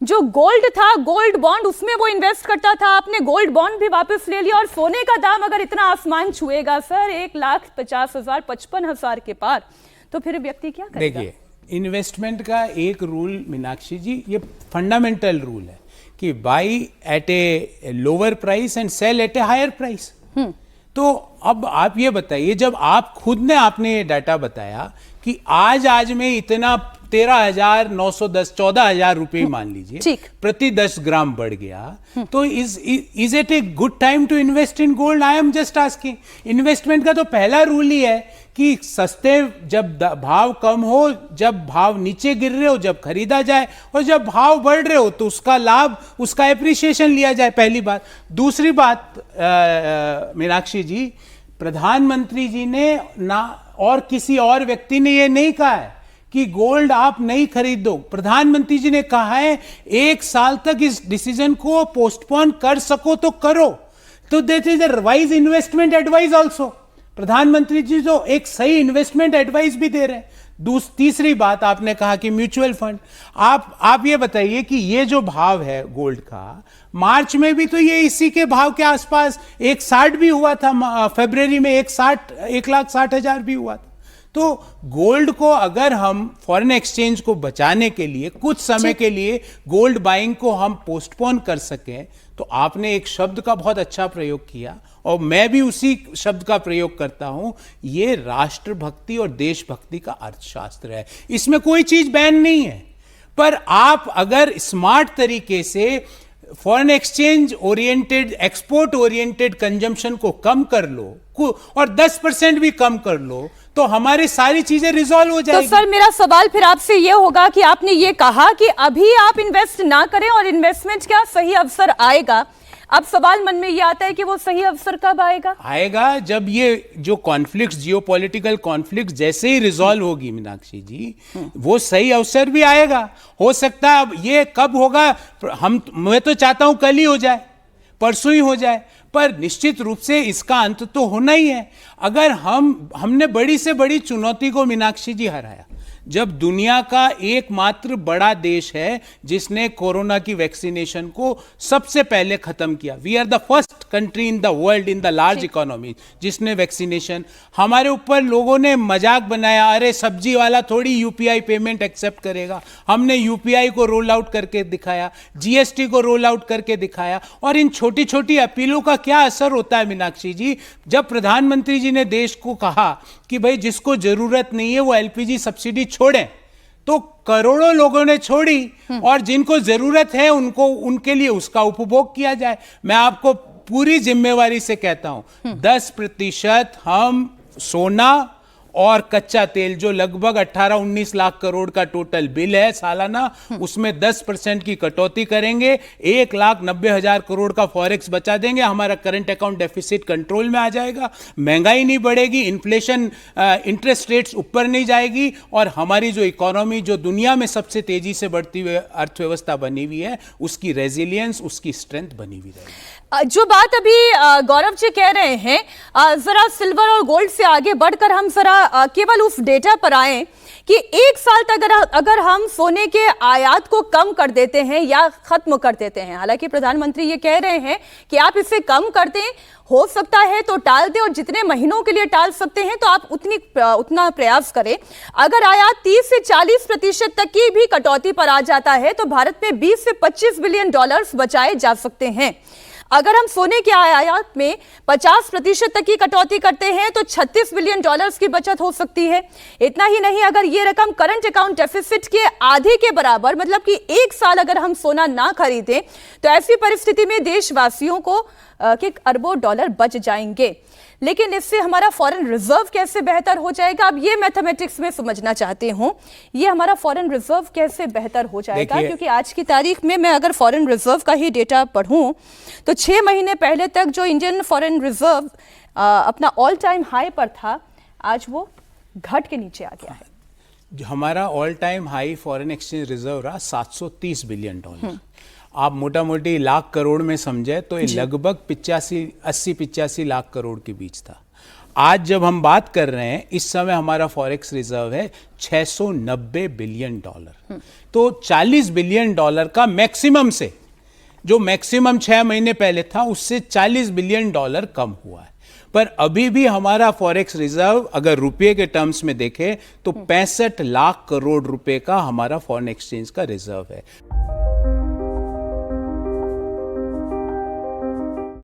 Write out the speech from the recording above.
जो गोल्ड था, gold bond, उसमें वो इन्वेस्ट करता था, आपने गोल्ड बॉन्ड भी वापस ले लिया और सोने का दाम अगर इतना आसमान छुएगा सर 1,50,000 55,000 के पार, तो फिर व्यक्ति क्या करेगा? देखिए, इन्वेस्टमेंट का एक रूल मीनाक्षी जी, ये फंडामेंटल रूल है कि buy at a lower price and sell at a higher price. तो अब आप ये बताइए, जब आप खुद ने आपने ये डाटा बताया कि आज में इतना 13,910 14,000 रुपए मान लीजिए प्रति 10 ग्राम बढ़ गया, तो is it a good time to invest in gold? I am just asking. Investment का तो पहला रूल ही है कि सस्ते, जब भाव कम हो, जब भाव नीचे गिर रहे हो जब खरीदा जाए, और जब भाव बढ़ रहे हो तो उसका लाभ, उसका एप्रिसिएशन लिया जाए, पहली बात। दूसरी बात मीनाक्षी जी, प्रधानमंत्री जी ने ना और किसी और व्यक्ति ने ये नहीं कहा है कि गोल्ड आप नहीं खरीदो। प्रधानमंत्री जी ने कहा है 1 साल तक इस डिसीजन को पोस्टपोन कर सको तो करो। तो that is a wise investment advice also. प्रधानमंत्री जी तो एक सही इन्वेस्टमेंट एडवाइस भी दे रहे हैं। तीसरी बात, आपने कहा कि म्यूचुअल फंड, आप ये बताइए कि ये जो भाव है गोल्ड का, मार्च में भी तो ये इसी के भाव के आसपास 1,60 भी हुआ था, फरवरी में 1,60,000 भी हुआ था। तो गोल्ड को अगर हम फॉरेन एक्सचेंज को बचाने के लिए कुछ समय के लिए गोल्ड बाइंग को हम पोस्टपोन कर सकें, तो आपने एक शब्द का बहुत अच्छा प्रयोग किया और मैं भी उसी शब्द का प्रयोग करता हूं, ये राष्ट्रभक्ति और देशभक्ति का अर्थशास्त्र है। इसमें कोई चीज बैन नहीं है, पर आप अगर स्मार्ट तरीके से foreign exchange oriented, export oriented consumption को कम कर लो और 10% भी कम कर लो, तो हमारी सारी चीजें रिजॉल्व हो जाएगी। तो सर मेरा सवाल फिर आपसे ये होगा कि आपने ये कहा कि अभी आप इन्वेस्ट ना करें और इन्वेस्टमेंट का सही अवसर आएगा। अब सवाल मन में ये आता है कि वो सही अवसर कब आएगा? आएगा जब ये जो कॉन्फ्लिक्ट, जियोपॉलिटिकल कॉन्फ्लिक्ट जैसे ही रिजॉल्व होगी मीनाक्षी जी, वो सही अवसर भी आएगा। हो सकता है, अब ये कब होगा, मैं तो चाहता हूं कल ही हो जाए, परसों ही हो जाए, पर निश्चित रूप से इसका अंत तो होना ही है। अगर हमने बड़ी से बड़ी चुनौती को मीनाक्षी जी हराया, जब दुनिया का एकमात्र बड़ा देश है जिसने कोरोना की वैक्सीनेशन को सबसे पहले खत्म किया, we are the first country in the world in the large economy जिसने वैक्सीनेशन, हमारे ऊपर लोगों ने मजाक बनाया, अरे सब्जी वाला थोड़ी यूपीआई पेमेंट एक्सेप्ट करेगा। हमने यूपीआई को रोल आउट करके दिखाया, जीएसटी को रोल आउट करके दिखाया, और इन छोटी छोटी अपीलों का क्या असर होता है मीनाक्षी जी? जब प्रधानमंत्री जी ने देश को कहा कि भाई जिसको जरूरत नहीं है वो एलपीजी सब्सिडी छोड़ें, तो करोड़ों लोगों ने छोड़ी, और जिनको जरूरत है उनको, उनके लिए उसका उपभोग किया जाए। मैं आपको पूरी जिम्मेवारी से कहता हूं 10% हम सोना और कच्चा तेल, जो लगभग 18-19 लाख करोड़ का टोटल बिल है सालाना, उसमें 10% की कटौती करेंगे, 1,90,000 करोड़ का फॉरेक्स बचा देंगे, हमारा करंट अकाउंट डेफिसिट कंट्रोल में आ जाएगा, महंगाई नहीं बढ़ेगी, इन्फ्लेशन, इंटरेस्ट रेट्स ऊपर नहीं जाएगी, और हमारी जो इकोनॉमी, जो दुनिया में सबसे तेजी से बढ़ती हुई अर्थव्यवस्था बनी हुई है, उसकी रेजिलियंस, उसकी स्ट्रेंथ बनी हुई रहेगी। जो बात अभी गौरव जी कह रहे हैं, जरा सिल्वर और गोल्ड से आगे बढ़कर हम जरा केवल उस डेटा पर आए कि 1 साल तक अगर हम सोने के आयात को कम कर देते हैं या खत्म कर देते हैं, हालांकि प्रधानमंत्री ये कह रहे हैं कि आप इसे कम कर दें, हो सकता है तो टाल दें, और जितने महीनों के लिए टाल सकते हैं तो आप उतना प्रयास करें। अगर आयात 30 से 40% तक की भी कटौती पर आ जाता है तो भारत में 20 से 25 बिलियन डॉलर्स बचाए जा सकते हैं। अगर हम सोने के आयात में 50% तक की कटौती करते हैं तो 36 बिलियन डॉलर्स की बचत हो सकती है। इतना ही नहीं, अगर ये रकम करंट अकाउंट डेफिसिट के आधे के बराबर, मतलब कि 1 साल अगर हम सोना ना खरीदें, तो ऐसी परिस्थिति में देशवासियों को के अरबों डॉलर बच जाएंगे। लेकिन इससे हमारा फॉरेन रिजर्व कैसे बेहतर हो जाएगा? अब ये मैथमेटिक्स में समझना चाहती हूं, ये हमारा फॉरेन रिजर्व कैसे बेहतर हो जाएगा? क्योंकि आज की तारीख में मैं अगर फॉरेन रिजर्व का ही डेटा पढ़ूं तो 6 महीने पहले तक जो इंडियन फॉरेन रिजर्व अपना ऑल टाइम हाई पर था, आज वो घट के नीचे आ गया है। हमारा all time high foreign exchange reserve रहा 730 बिलियन डॉलर। आप मोटा मोटी लाख करोड़ में समझे तो ये लगभग 80-85 लाख करोड़ के बीच था। आज जब हम बात कर रहे हैं इस समय हमारा फॉरेक्स रिजर्व है $690 बिलियन। तो $40 बिलियन का मैक्सिमम से, जो मैक्सिमम 6 महीने पहले था उससे $40 बिलियन कम हुआ है। पर अभी भी हमारा फॉरेक्स रिजर्व अगर रुपये के टर्म्स में देखें तो 65 लाख करोड़ रुपए का हमारा फॉरेन एक्सचेंज का रिजर्व है।